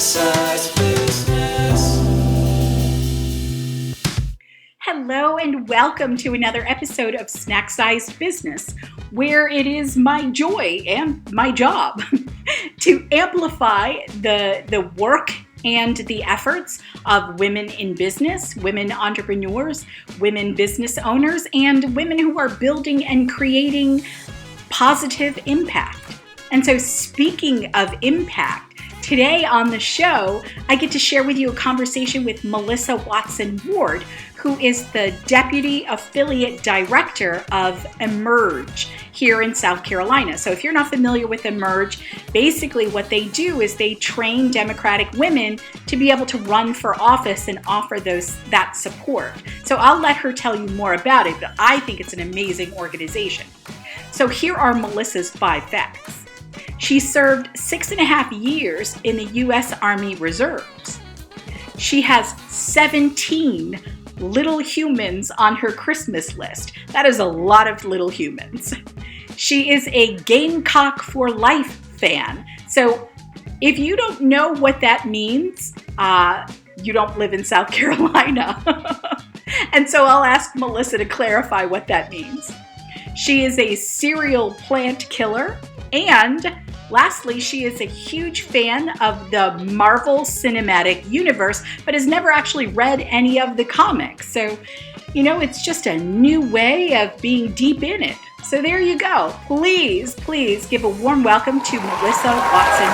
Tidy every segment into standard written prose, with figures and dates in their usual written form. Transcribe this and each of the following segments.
Size Business. Hello and welcome to another episode of Snack Sized Business, where it is my joy and my job to amplify the work and the efforts of women in business, women entrepreneurs, women business owners, and women who are building and creating positive impact. And so speaking of impact, today on the show, I get to share with you a conversation with Melissa Watson-Ward, who is the Deputy Affiliate Director of Emerge here in South Carolina. So if you're not familiar with Emerge, basically what they do is they train Democratic women to be able to run for office and offer that support. So I'll let her tell you more about it, but I think it's an amazing organization. So here are Melissa's 5 facts. She served 6.5 years in the U.S. Army Reserves. She has 17 little humans on her Christmas list. That is a lot of little humans. She is a Gamecock for Life fan. So if you don't know what that means, you don't live in South Carolina. And so I'll ask Melissa to clarify what that means. She is a serial plant killer, and lastly, she is a huge fan of the Marvel Cinematic Universe, but has never actually read any of the comics. So, it's just a new way of being deep in it. So there you go. Please give a warm welcome to Melissa Watson.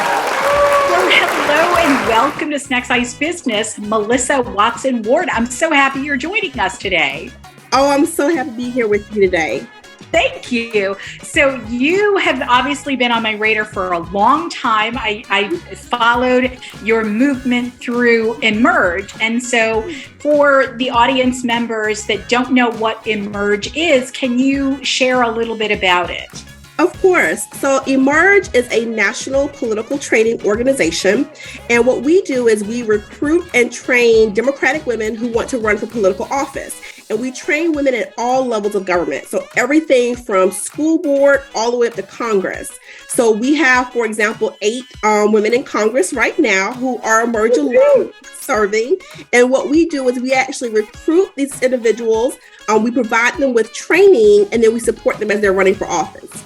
Well, hello and welcome to Snack Size Business, Melissa Watson-Ward. I'm so happy you're joining us today. Oh, I'm so happy to be here with you today. Thank you. So you have obviously been on my radar for a long time. I followed your movement through Emerge. And so for the audience members that don't know what Emerge is, can you share a little bit about it? Of course. So Emerge is a national political training organization. And what we do is we recruit and train Democratic women who want to run for political office. And we train women at all levels of government. So everything from school board all the way up to Congress. So we have, for example, 8 women in Congress right now who are Emerge alum serving. And what we do is we actually recruit these individuals. We provide them with training, and then we support them as they're running for office.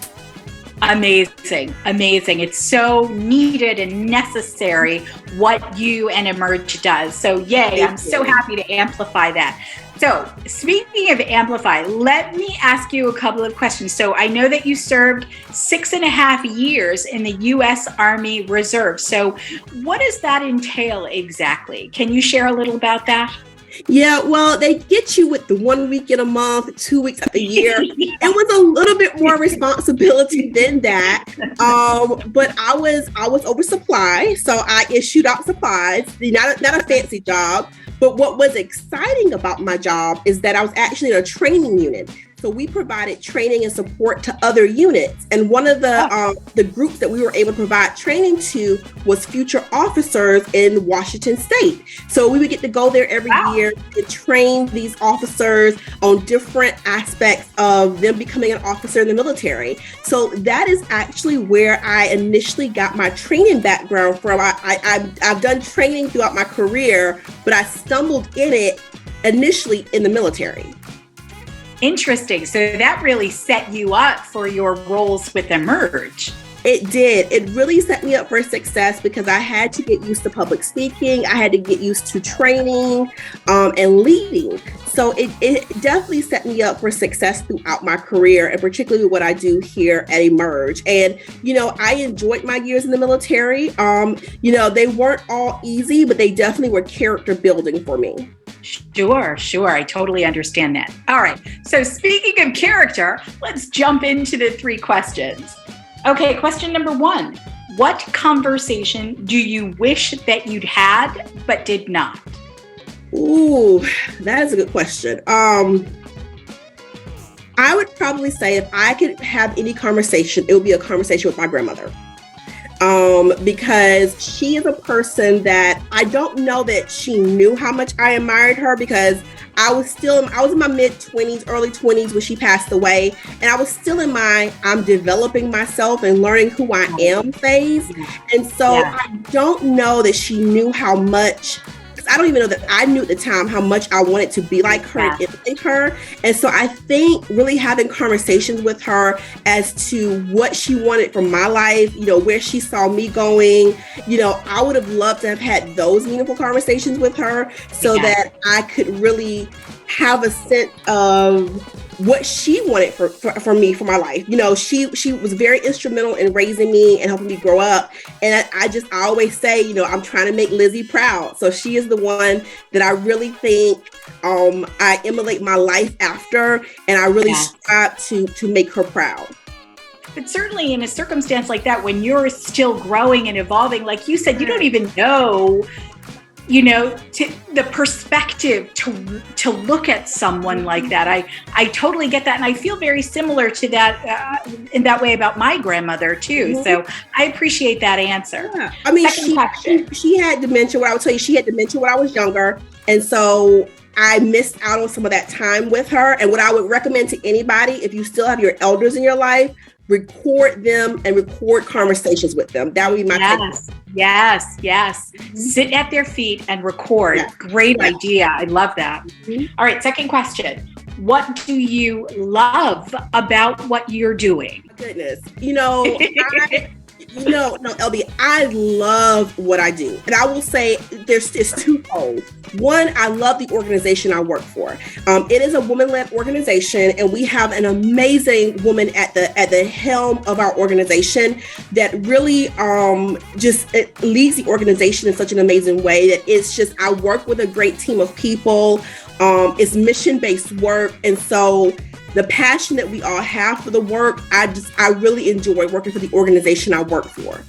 Amazing. It's so needed and necessary what you and Emerge does. So yay, I'm so happy to amplify that. So speaking of amplify, let me ask you a couple of questions. So I know that you served 6.5 years in the U.S. Army Reserve. So what does that entail exactly? Can you share a little about that? Yeah, well, they get you with the 1 week in a month, 2 weeks of the year. It was a little bit more responsibility than that. But I was oversupplied, so I issued out supplies. Not a fancy job. But what was exciting about my job is that I was actually in a training unit. So we provided training and support to other units. And one of the groups that we were able to provide training to was future officers in Washington State. So we would get to go there every year and train these officers on different aspects of them becoming an officer in the military. So that is actually where I initially got my training background from. I've done training throughout my career, but I stumbled in it initially in the military. Interesting. So that really set you up for your roles with Emerge. It did. It really set me up for success because I had to get used to public speaking. I had to get used to training and leading. So it definitely set me up for success throughout my career, and particularly what I do here at Emerge. And, I enjoyed my years in the military. They weren't all easy, but they definitely were character building for me. Sure. I totally understand that. All right. So speaking of character, let's jump into the 3 questions. Okay, question number 1. What conversation do you wish that you'd had but did not? Ooh, that is a good question. I would probably say if I could have any conversation, it would be a conversation with my grandmother. Because she is a person that I don't know that she knew how much I admired her, because I was in my mid-20s, early 20s when she passed away. And I was still in my I'm developing myself and learning who I am phase. And so I don't know that she knew how much, I don't even know that I knew at the time how much I wanted to be like her and imitate her. And so I think really having conversations with her as to what she wanted from my life, where she saw me going, I would have loved to have had those meaningful conversations with her so that I could really have a sense of what she wanted for me, for my life. She was very instrumental in raising me and helping me grow up. And I always say, I'm trying to make Lizzie proud. So she is the one that I really think I emulate my life after, and I really strive to make her proud. But certainly in a circumstance like that, when you're still growing and evolving, like you said, you don't even know, to the perspective to look at someone like that. I totally get that. And I feel very similar to that in that way about my grandmother too. So I appreciate that answer. Yeah. I mean, she had dementia. What I would tell you, she had dementia when I was younger. And so I missed out on some of that time with her. And what I would recommend to anybody, if you still have your elders in your life, record them and record conversations with them. That would be my takeaway. Yes. Sit at their feet and record. Great idea. I love that. All right, second question. What do you love about what you're doing? Goodness. No, LB, I love what I do. And I will say it's twofold. One, I love the organization I work for. It is a woman-led organization, and we have an amazing woman at the helm of our organization that really it leads the organization in such an amazing way that it's just, I work with a great team of people. It's mission-based work. And so the passion that we all have for the work, I really enjoy working for the organization I work for.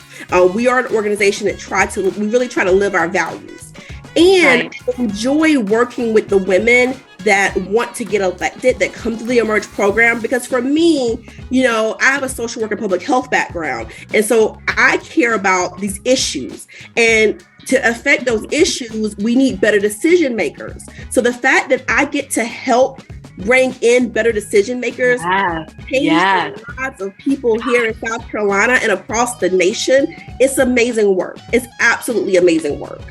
We are an organization that we really try to live our values. And I enjoy working with the women that want to get elected, that come to the Emerge program, because for me, I have a social work and public health background. And so I care about these issues. And to affect those issues, we need better decision makers. So the fact that I get to help bring in better decision makers, change the lives of people here in South Carolina and across the nation, it's amazing work. It's absolutely amazing work.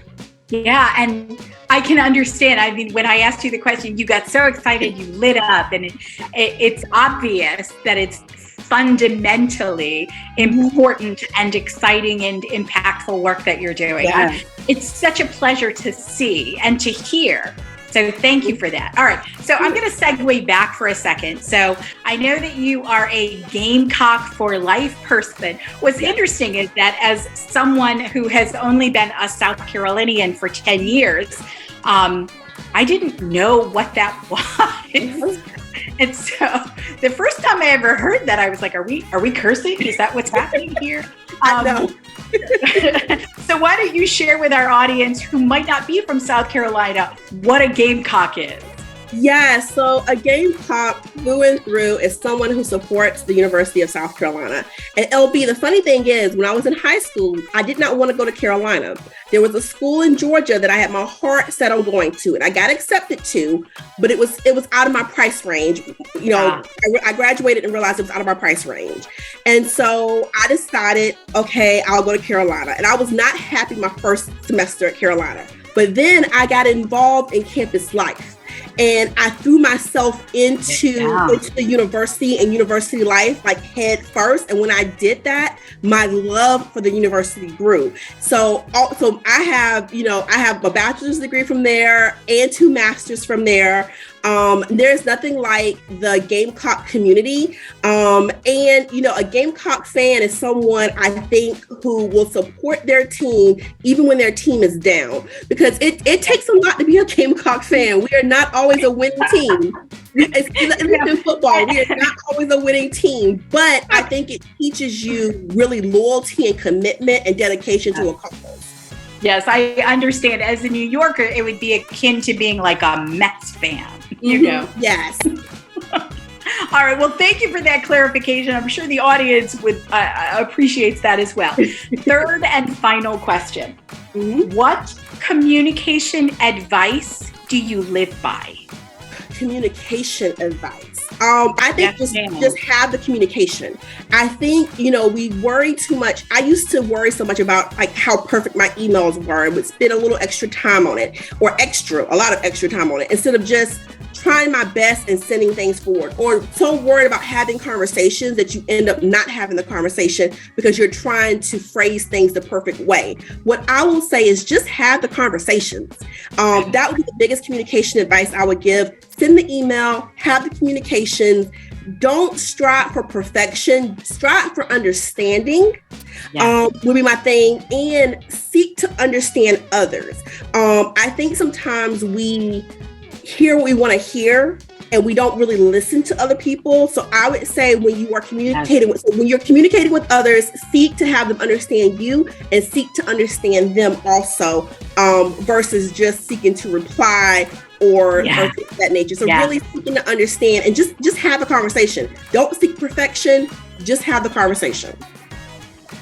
Yeah, and I can understand. I mean, when I asked you the question, you got so excited, you lit up, and it's obvious that it's fundamentally important and exciting and impactful work that you're doing. It's such a pleasure to see and to hear. So thank you for that. All right. So I'm going to segue back for a second. So I know that you are a Gamecock for life person. What's interesting is that as someone who has only been a South Carolinian for 10 years, I didn't know what that was. And so the first time I ever heard that, I was like, are we cursing? Is that what's happening here? I know. So why don't you share with our audience who might not be from South Carolina what a Gamecock is? Yeah, so a Gamecock through and through is someone who supports the University of South Carolina. And LB, the funny thing is, when I was in high school, I did not want to go to Carolina. There was a school in Georgia that I had my heart set on going to, and I got accepted to, but it was out of my price range. I graduated and realized it was out of my price range. And so I decided, okay, I'll go to Carolina. And I was not happy my first semester at Carolina. But then I got involved in campus life. And I threw myself into the university and university life like head first. And when I did that, my love for the university grew. So also I have a bachelor's degree from there and 2 masters from there. There's nothing like the Gamecock community. And, a Gamecock fan is someone I think who will support their team even when their team is down, because it takes a lot to be a Gamecock fan. We are not always a winning team. In football, we are not always a winning team, but I think it teaches you really loyalty and commitment and dedication to a cause. Yes, I understand. As a New Yorker, it would be akin to being like a Mets fan, Yes. All right. Well, thank you for that clarification. I'm sure the audience would appreciates that as well. Third and final question. What communication advice do you live by? communication advice. I think just have the communication. I think, we worry too much. I used to worry so much about like how perfect my emails were and would spend a little extra time on it, or a lot of extra time on it, instead of just trying my best and sending things forward, or so worried about having conversations that you end up not having the conversation because you're trying to phrase things the perfect way. What I will say is just have the conversations. That would be the biggest communication advice I would give. Send the email, have the communications. Don't strive for perfection, strive for understanding. Would be my thing, and seek to understand others. I think sometimes we hear what we want to hear and we don't really listen to other people. So I would say when you're communicating with others, seek to have them understand you and seek to understand them also, versus just seeking to reply or things of that nature. So really seeking to understand and just have a conversation. Don't seek perfection, just have the conversation.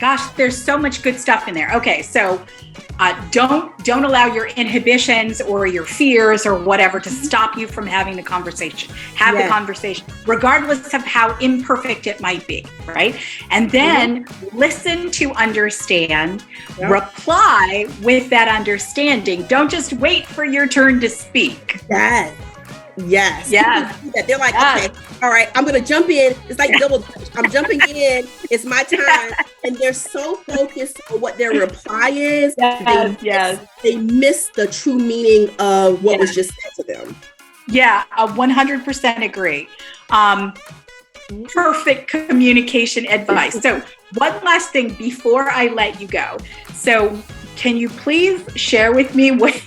Gosh, there's so much good stuff in there. Okay, so don't allow your inhibitions or your fears or whatever to stop you from having the conversation. Have the conversation, regardless of how imperfect it might be, right? And then listen to understand, reply with that understanding. Don't just wait for your turn to speak. Yes. They're like, okay, all right, I'm going to jump in. It's like double dutch. I'm jumping in. It's my time. And they're so focused on what their reply is. They miss the true meaning of what was just said to them. Yeah, I 100% agree. Perfect communication advice. So one last thing before I let you go. So can you please share with me what...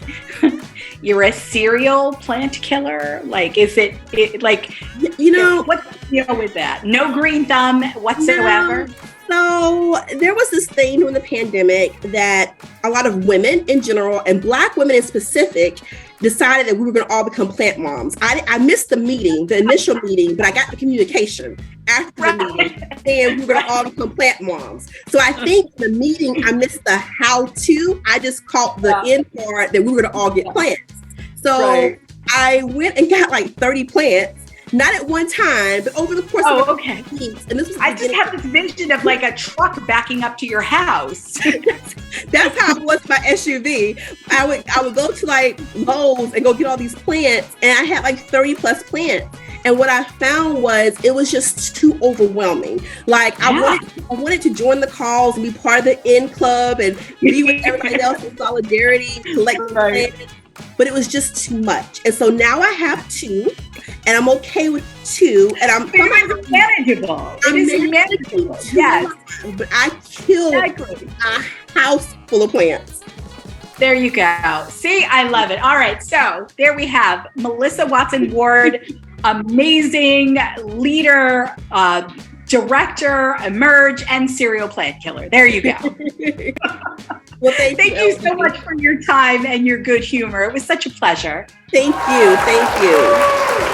You're a serial plant killer? Like, is it like, what's the deal with that? No green thumb whatsoever? No. So there was this thing during the pandemic that a lot of women in general, and Black women in specific, decided that we were going to all become plant moms. I missed the initial meeting, but I got the communication after the meeting, and we were going to all become plant moms. So I think the meeting, I missed the how-to. I just caught the end part that we were going to all get plants. So I went and got like 30 plants. Not at one time, but over the course of weeks. And this was I just have this vision of like a truck backing up to your house. That's how it was my SUV. I would go to like Lowe's and go get all these plants, and I had like 30 plus plants. And what I found was it was just too overwhelming. Like I wanted to join the calls and be part of the N Club and be with everybody else in solidarity, collect plants. But it was just too much. And so now I have 2, and I'm okay with 2. And it's manageable. It is manageable. Yes. But I killed a house full of plants. There you go. See, I love it. All right. So there we have Melissa Watson Ward, amazing leader, director, emerge, and serial plant killer. There you go. Well, thank you so much for your time and your good humor. It was such a pleasure. Thank you.